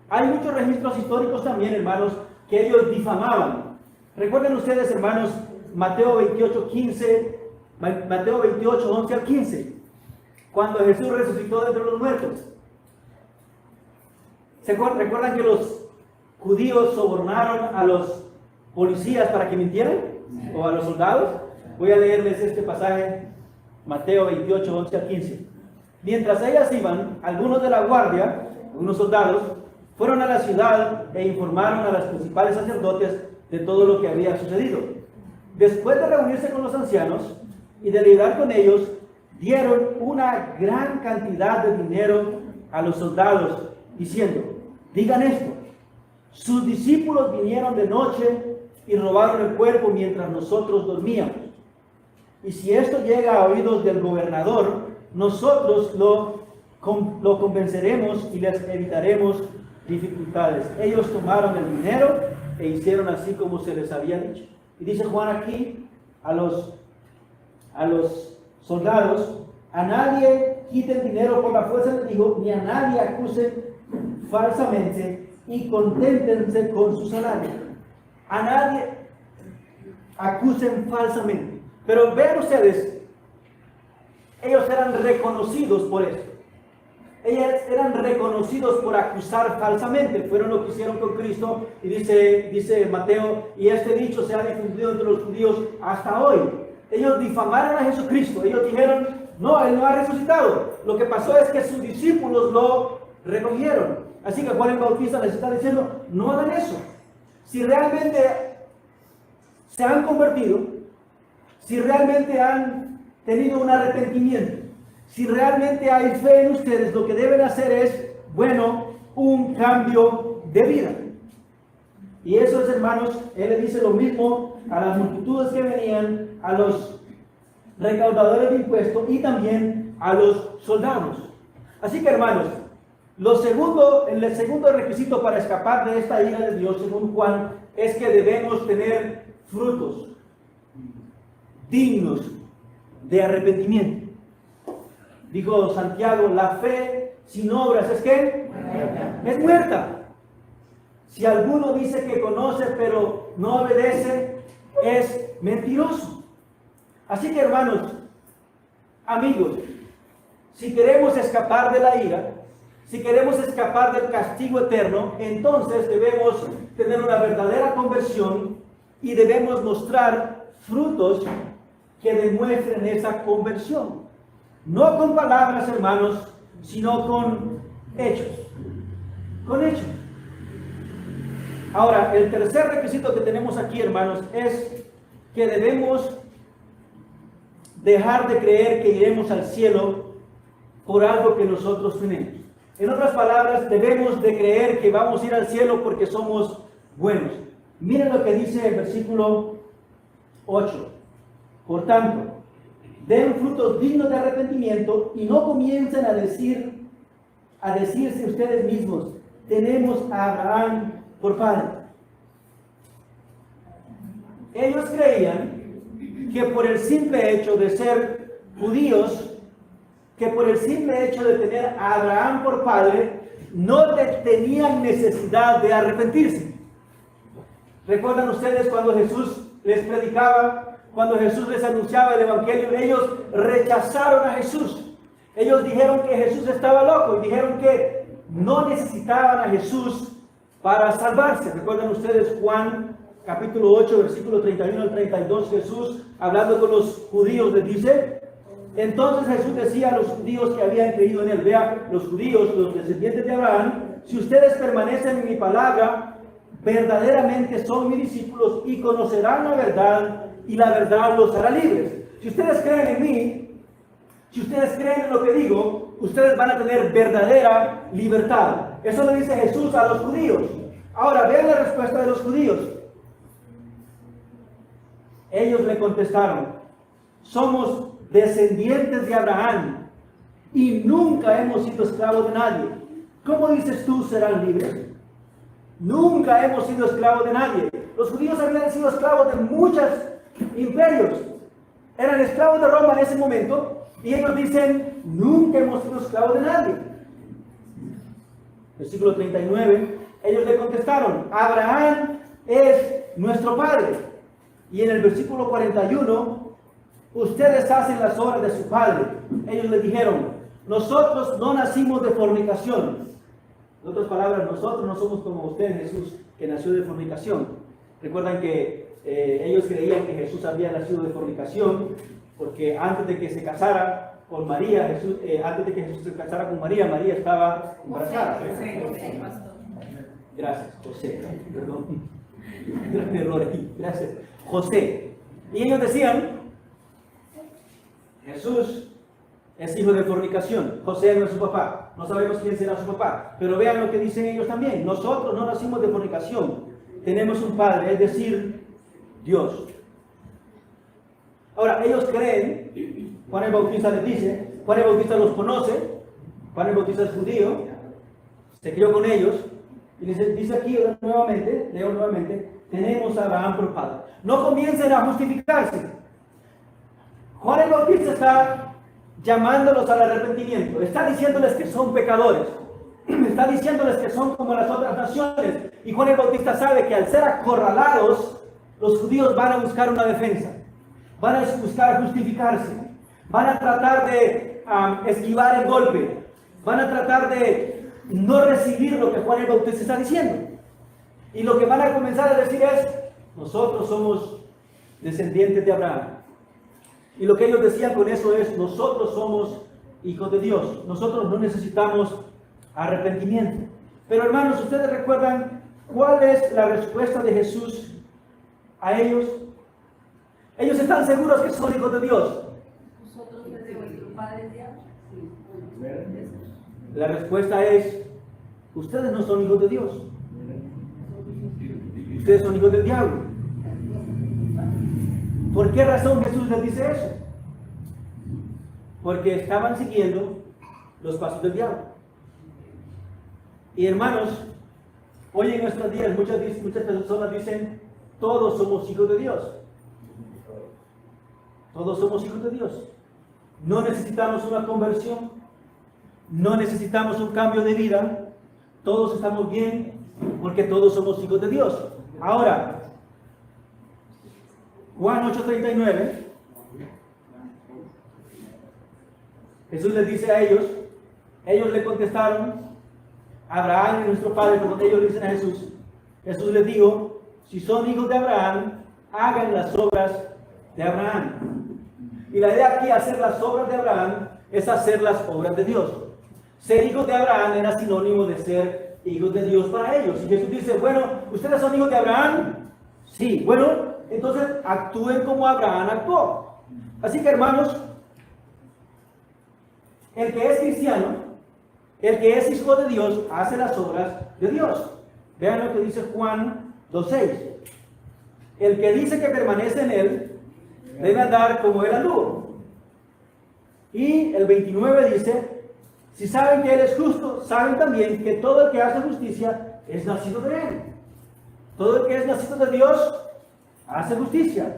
Speaker 1: Hay muchos registros históricos también, hermanos, que ellos difamaban. Recuerden ustedes, hermanos, Mateo 28, 11 al 15, cuando Jesús resucitó de entre los muertos. ¿Recuerdan que los judíos sobornaron a los policías para que mintieran? ¿O a los soldados? Voy a leerles este pasaje, Mateo 28, 11 al 15. Mientras ellas iban, algunos de la guardia, unos soldados, fueron a la ciudad e informaron a los principales sacerdotes de todo lo que había sucedido. Después de reunirse con los ancianos y de lidiar con ellos, dieron una gran cantidad de dinero a los soldados, diciendo, digan esto, sus discípulos vinieron de noche y robaron el cuerpo mientras nosotros dormíamos. Y si esto llega a oídos del gobernador, nosotros lo convenceremos y les evitaremos dificultades. Ellos tomaron el dinero e hicieron así como se les había dicho. Y dice Juan aquí a los soldados, a nadie quiten dinero por la fuerza, les dijo, ni a nadie acusen falsamente y conténtense con su salario. A nadie acusen falsamente. Pero vean ustedes, ellos eran reconocidos por eso. Ellos eran reconocidos por acusar falsamente. Fueron lo que hicieron con Cristo. Y dice Mateo, y este dicho se ha difundido entre los judíos hasta hoy. Ellos difamaron a Jesucristo. Ellos dijeron, no, Él no ha resucitado. Lo que pasó es que sus discípulos lo recogieron. Así que Juan el Bautista les está diciendo, no hagan eso. Si realmente se han convertido, si realmente han tenido un arrepentimiento, si realmente hay fe en ustedes, lo que deben hacer es, un cambio de vida. Y eso es, hermanos, Él le dice lo mismo a las multitudes que venían, a los recaudadores de impuestos y también a los soldados. Así que, hermanos, el segundo requisito para escapar de esta ira de Dios, según Juan, es que debemos tener frutos dignos de arrepentimiento. Dijo Santiago, la fe sin obras ¿es qué? Es muerta. Si alguno dice que conoce pero no obedece, es mentiroso. Así que, hermanos, amigos, si queremos escapar de la ira, si queremos escapar del castigo eterno, entonces debemos tener una verdadera conversión y debemos mostrar frutos que demuestren esa conversión. No con palabras, hermanos, sino con hechos. Con hechos. Ahora, el tercer requisito que tenemos aquí, hermanos, es que debemos dejar de creer que iremos al cielo por algo que nosotros tenemos. En otras palabras, debemos de creer que vamos a ir al cielo porque somos buenos. Miren lo que dice el versículo 8. Por tanto, den frutos dignos de arrepentimiento y no comiencen a decirse ustedes mismos, tenemos a Abraham por padre. Ellos creían que por el simple hecho de ser judíos, que por el simple hecho de tener a Abraham por padre, no tenían necesidad de arrepentirse. ¿Recuerdan ustedes cuando Jesús les predicaba, cuando Jesús les anunciaba el Evangelio? Ellos rechazaron a Jesús. Ellos dijeron que Jesús estaba loco y dijeron que no necesitaban a Jesús para salvarse. ¿Recuerdan ustedes Juan capítulo 8, versículo 31 al 32? Jesús, hablando con los judíos, les dice, Entonces Jesús decía a los judíos que habían creído en él, vea, los judíos, los descendientes de Abraham, si ustedes permanecen en mi palabra, verdaderamente son mis discípulos y conocerán la verdad y la verdad los hará libres. Si ustedes creen en mí, si ustedes creen en lo que digo, ustedes van a tener verdadera libertad. Eso le dice Jesús a los judíos. Ahora vean la respuesta de los judíos. Ellos le contestaron, somos descendientes de Abraham y nunca hemos sido esclavos de nadie. ¿Cómo dices tú serán libres? Nunca hemos sido esclavos de nadie. Los judíos habían sido esclavos de muchos imperios. Eran esclavos de Roma en ese momento y ellos dicen, nunca hemos sido esclavos de nadie. Versículo 39, ellos le contestaron, Abraham es nuestro padre. Y en el versículo 41, ustedes hacen las obras de su padre. Ellos le dijeron, nosotros no nacimos de fornicación. En otras palabras, nosotros no somos como usted, Jesús, que nació de fornicación. Recuerdan que ellos creían que Jesús había nacido de fornicación, porque antes de que se casara con María, antes de que Jesús se casara con María, María estaba embarazada. Gracias, José. Perdón. Gran error aquí. Gracias. José. Y ellos decían, Jesús es hijo de fornicación. José no es su papá. No sabemos quién será su papá. Pero vean lo que dicen ellos también. Nosotros no nacimos de fornicación. Tenemos un padre, es decir, Dios. Ahora, ellos creen, Juan el Bautista les dice, Juan el Bautista los conoce, Juan el Bautista es judío, se crió con ellos, y dice aquí nuevamente, leo nuevamente, tenemos a Abraham por padre. No comiencen a justificarse. Juan el Bautista está llamándolos al arrepentimiento, está diciéndoles que son pecadores, está diciéndoles que son como las otras naciones, y Juan el Bautista sabe que al ser acorralados, los judíos van a buscar una defensa, van a buscar justificarse, van a tratar de esquivar el golpe, van a tratar de no recibir lo que Juan el Bautista está diciendo. Y lo que van a comenzar a decir es, nosotros somos descendientes de Abraham. Y lo que ellos decían con eso es, nosotros somos hijos de Dios, nosotros no necesitamos arrepentimiento. Pero hermanos, ¿ustedes recuerdan cuál es la respuesta de Jesús a ellos? Ellos están seguros que son hijos de Dios.
Speaker 2: ¿Nosotros desde vuestro Padre Dios?
Speaker 1: La respuesta es, ustedes no son hijos de Dios. Ustedes son hijos del diablo. ¿Por qué razón Jesús les dice eso? Porque estaban siguiendo los pasos del diablo. Y hermanos, hoy en nuestros días muchas personas dicen, todos somos hijos de Dios. Todos somos hijos de Dios. No necesitamos una conversión. No necesitamos un cambio de vida. Todos estamos bien porque todos somos hijos de Dios. Ahora, Juan 8:39, Jesús les dice a ellos le contestaron, Abraham es nuestro padre, como ellos le dicen a Jesús. Jesús les dijo, si son hijos de Abraham, hagan las obras de Abraham. Y la idea aquí, hacer las obras de Abraham, es hacer las obras de Dios. Ser hijos de Abraham era sinónimo de ser hijos de Dios para ellos. Y Jesús dice, bueno, ¿ustedes son hijos de Abraham? Sí, bueno, entonces actúen como Abraham actuó. Así que hermanos, el que es cristiano, el que es hijo de Dios, hace las obras de Dios. Vean lo que dice Juan 2:6. El que dice que permanece en él, debe andar como él anduvo. Y el 29 dice, si saben que él es justo, saben también que todo el que hace justicia es nacido de él. Todo el que es nacido de Dios hace justicia.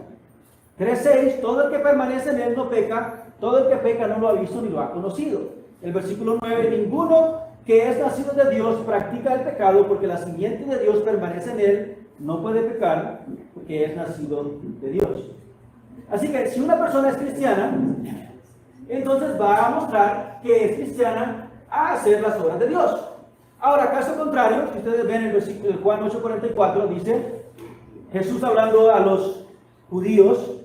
Speaker 1: 3:6, todo el que permanece en él no peca, todo el que peca no lo ha visto ni lo ha conocido. El versículo 9, ninguno que es nacido de Dios practica el pecado, porque la simiente de Dios permanece en él, no puede pecar porque es nacido de Dios. Así que si una persona es cristiana, entonces va a mostrar que es cristiana a hacer las obras de Dios. Ahora, caso contrario, si ustedes ven el versículo de Juan 8:44, dice Jesús hablando a los judíos,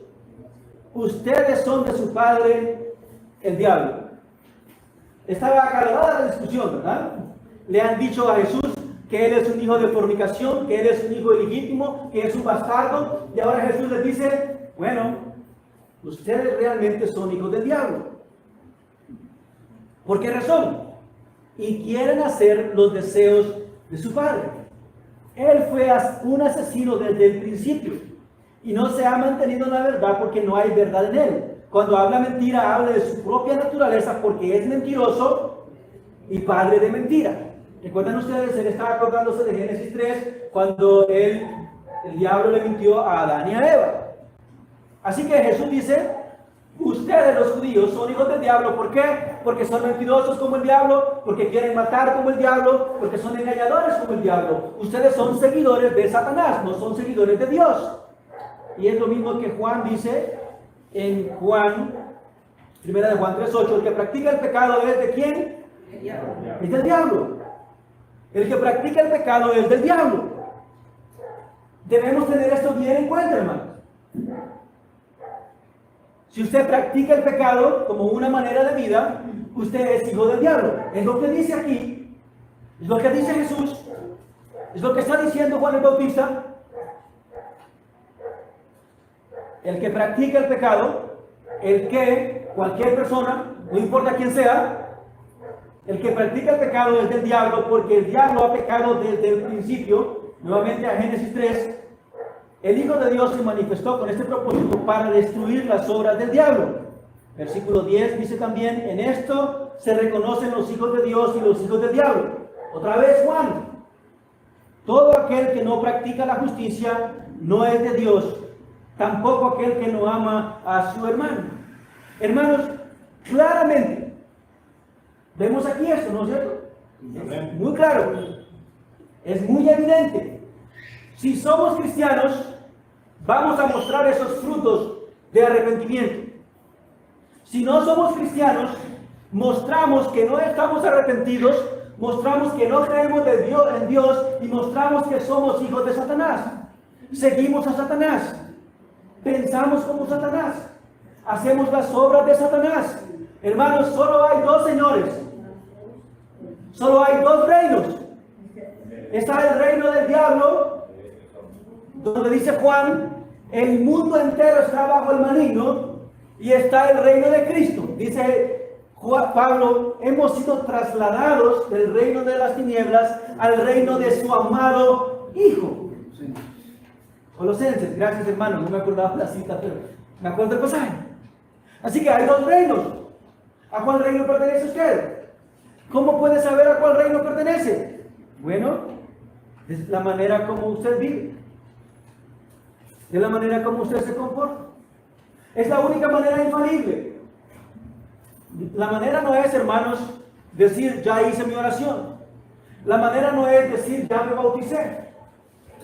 Speaker 1: ustedes son de su padre el diablo. Estaba acalorada la discusión, ¿verdad? Le han dicho a Jesús que él es un hijo de fornicación, que él es un hijo ilegítimo, que es un bastardo, y ahora Jesús les dice, bueno, ustedes realmente son hijos del diablo. ¿Por qué razón? Y quieren hacer los deseos de su padre. Él fue un asesino desde el principio y no se ha mantenido en la verdad porque no hay verdad en él. Cuando habla mentira, habla de su propia naturaleza porque es mentiroso y padre de mentira. ¿Recuerdan ustedes? Él estaba acordándose de Génesis 3 cuando el diablo le mintió a Adán y a Eva. Así que Jesús dice, ustedes los judíos son hijos del diablo. ¿Por qué? Porque son mentirosos como el diablo, porque quieren matar como el diablo, porque son engañadores como el diablo. Ustedes son seguidores de Satanás, no son seguidores de Dios. Y es lo mismo que Juan dice en Juan, 1 de Juan 3:8, el que practica el pecado es de ¿quién? Es del diablo. El que practica el pecado es del diablo. Debemos tener esto bien en cuenta, hermanos. Si usted practica el pecado como una manera de vida, usted es hijo del diablo. Es lo que dice aquí, es lo que dice Jesús, es lo que está diciendo Juan el Bautista. El que practica el pecado, cualquier persona, no importa quién sea, el que practica el pecado es del diablo, porque el diablo ha pecado desde el principio. Nuevamente a Génesis 3, el Hijo de Dios se manifestó con este propósito para destruir las obras del diablo. Versículo 10 dice también, en esto se reconocen los hijos de Dios y los hijos del diablo. Otra vez Juan, todo aquel que no practica la justicia no es de Dios, tampoco aquel que no ama a su hermano. Hermanos, claramente, vemos aquí esto, ¿no es cierto? Es muy claro, es muy evidente. Si somos cristianos, vamos a mostrar esos frutos de arrepentimiento. Si no somos cristianos, mostramos que no estamos arrepentidos, mostramos que no creemos en Dios y mostramos que somos hijos de Satanás. Seguimos a Satanás, pensamos como Satanás, hacemos las obras de Satanás. Hermanos, solo hay dos señores, solo hay dos reinos. Está el reino del diablo, donde dice Juan, el mundo entero está bajo el maligno, y está el reino de Cristo. Dice Pablo, hemos sido trasladados del reino de las tinieblas al reino de su amado Hijo. Colosenses, gracias hermano, no me acordaba la cita, pero me acuerdo del pasaje. Así que hay dos reinos. ¿A cuál reino pertenece usted? ¿Cómo puede saber a cuál reino pertenece? Bueno, es la manera como usted vive, es la manera como usted se comporta. Es la única manera infalible. La manera no es, hermanos, decir ya hice mi oración. La manera no es decir ya me bauticé.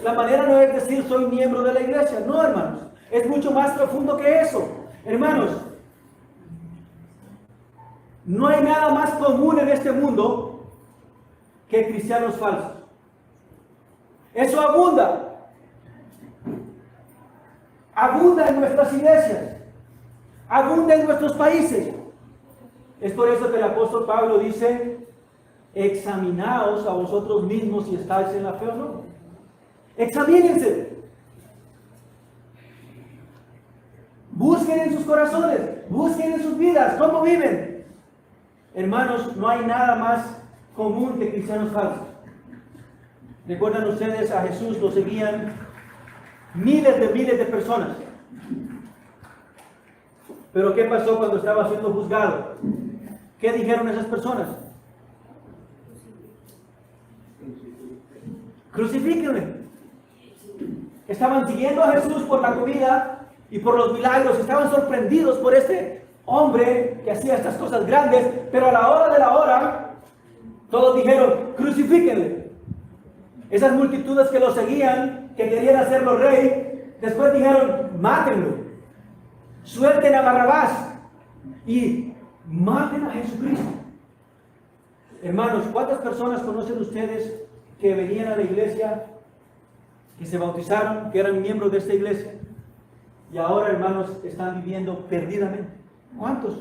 Speaker 1: La manera no es decir soy miembro de la iglesia. No, hermanos, es mucho más profundo que eso. Hermanos, no hay nada más común en este mundo que cristianos falsos. Eso abunda. Abunda en nuestras iglesias. Abunda en nuestros países. Es por eso que el apóstol Pablo dice, examinaos a vosotros mismos si estáis en la fe o no. Examínense. Busquen en sus corazones, busquen en sus vidas, cómo viven. Hermanos, no hay nada más común que cristianos falsos. ¿Recuerdan ustedes a Jesús? Lo seguían miles de personas. Pero ¿qué pasó cuando estaba siendo juzgado? ¿Qué dijeron esas personas? Crucifíquenme. Estaban siguiendo a Jesús por la comida y por los milagros. Estaban sorprendidos por este hombre que hacía estas cosas grandes. Pero a la hora de la hora, todos dijeron, crucifíquenle. Esas multitudes que lo seguían, que querían hacerlo rey, después dijeron, mátenlo. Suelten a Barrabás y maten a Jesucristo. Hermanos, ¿cuántas personas conocen ustedes que venían a la iglesia, que se bautizaron, que eran miembros de esta iglesia y ahora, hermanos, están viviendo perdidamente? ¿Cuántos?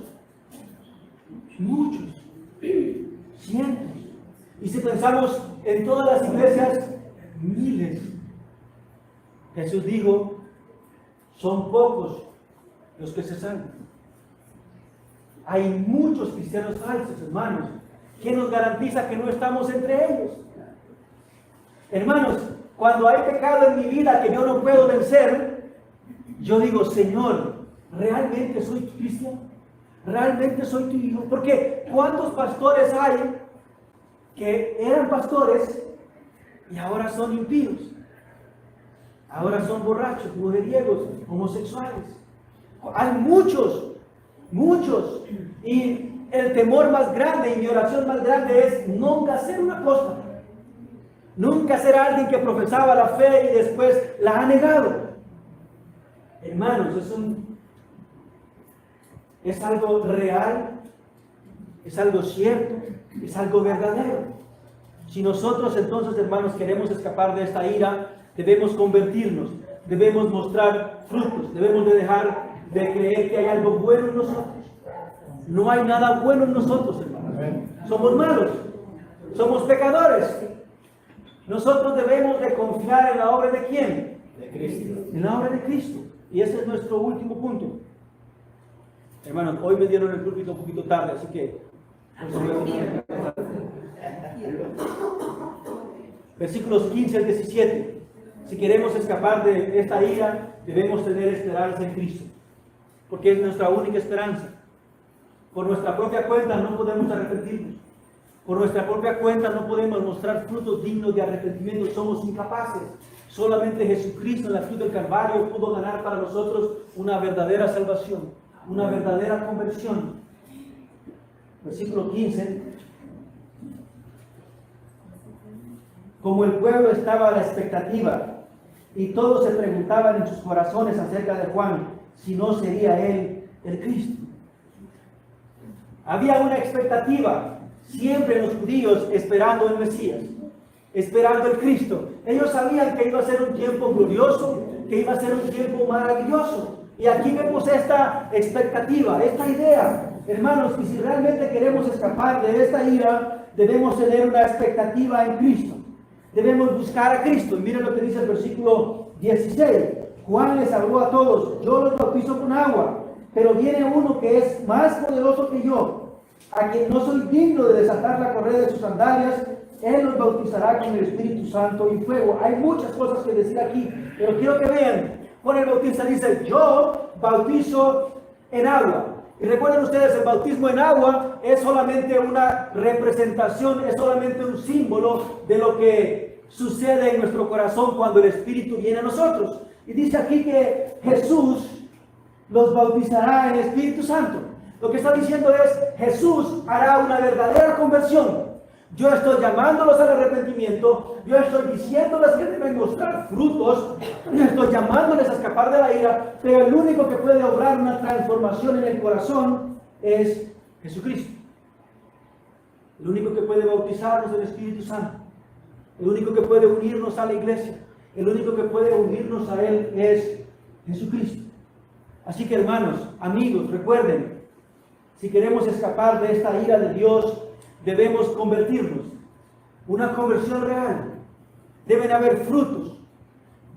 Speaker 1: Muchos, cientos. Y si pensamos en todas las iglesias, miles. Jesús dijo, son pocos los que se salvan. Hay muchos cristianos falsos, hermanos. ¿Quién nos garantiza que no estamos entre ellos? Hermanos, cuando hay pecado en mi vida que yo no puedo vencer, yo digo, Señor, ¿realmente soy tu cristiano? ¿Realmente soy tu hijo? Porque ¿cuántos pastores hay que eran pastores y ahora son impíos? Ahora son borrachos, mujeriegos, homosexuales. Hay muchos, muchos. Y el temor más grande y mi oración más grande es nunca ser un apóstol. Nunca ser alguien que profesaba la fe y después la ha negado. Hermanos, es algo real, es algo cierto, es algo verdadero. Si nosotros entonces, hermanos, queremos escapar de esta ira, debemos convertirnos, debemos mostrar frutos, debemos de dejar de creer que hay algo bueno en nosotros. No hay nada bueno en nosotros, hermanos. Somos malos, somos pecadores. Nosotros debemos de confiar en la obra de ¿quién? De Cristo. En la obra de Cristo. Y ese es nuestro último punto. Hermanos, hoy me dieron el púlpito un poquito tarde, así que... Versículos 15 al 17. Si queremos escapar de esta ira, debemos tener esperanza en Cristo. Porque es nuestra única esperanza. Por nuestra propia cuenta no podemos arrepentirnos. Por nuestra propia cuenta no podemos mostrar frutos dignos de arrepentimiento. Somos incapaces. Solamente Jesucristo en la cruz del Calvario pudo ganar para nosotros una verdadera salvación, una verdadera conversión. Versículo 15. Como el pueblo estaba a la expectativa y todos se preguntaban en sus corazones acerca de Juan si no sería él el Cristo. Había una expectativa siempre en los judíos esperando el Mesías, esperando el Cristo. Ellos sabían que iba a ser un tiempo glorioso, que iba a ser un tiempo maravilloso. Y aquí vemos esta expectativa, esta idea. Hermanos, y si realmente queremos escapar de esta ira, debemos tener una expectativa en Cristo. Debemos buscar a Cristo. Y miren lo que dice el versículo 16. Juan les habló a todos, yo los bautizo con agua, pero viene uno que es más poderoso que yo, a quien no soy digno de desatar la correa de sus sandalias. Él los bautizará con el Espíritu Santo y fuego. Hay muchas cosas que decir aquí, pero quiero que vean. Juan el Bautista dice, yo bautizo en agua. Y recuerden ustedes, el bautismo en agua es solamente una representación, es solamente un símbolo de lo que sucede en nuestro corazón cuando el Espíritu viene a nosotros. Y dice aquí que Jesús los bautizará en el Espíritu Santo. Lo que está diciendo es, Jesús hará una verdadera conversión. Yo estoy llamándolos al arrepentimiento, yo estoy diciéndoles que deben mostrar frutos, yo estoy llamándoles a escapar de la ira, pero el único que puede obrar una transformación en el corazón es Jesucristo. El único que puede bautizarnos en el Espíritu Santo, el único que puede unirnos a la iglesia, el único que puede unirnos a Él es Jesucristo. Así que hermanos, amigos, recuerden, si queremos escapar de esta ira de Dios, debemos convertirnos. Una conversión real. Deben haber frutos.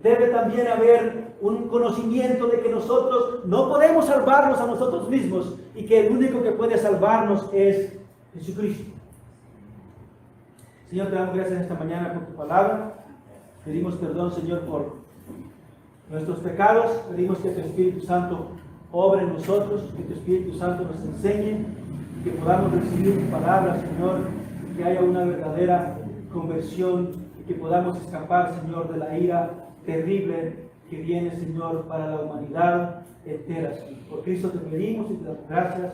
Speaker 1: Debe también haber un conocimiento de que nosotros no podemos salvarnos a nosotros mismos y que el único que puede salvarnos es Jesucristo. Señor, te damos gracias esta mañana por tu palabra. Pedimos perdón, Señor, por nuestros pecados. Pedimos que tu Espíritu Santo obre en nosotros, que tu Espíritu Santo nos enseñe, que podamos recibir tu palabra, Señor, que haya una verdadera conversión y que podamos escapar, Señor, de la ira terrible que viene, Señor, para la humanidad entera. Por Cristo te pedimos y te damos gracias.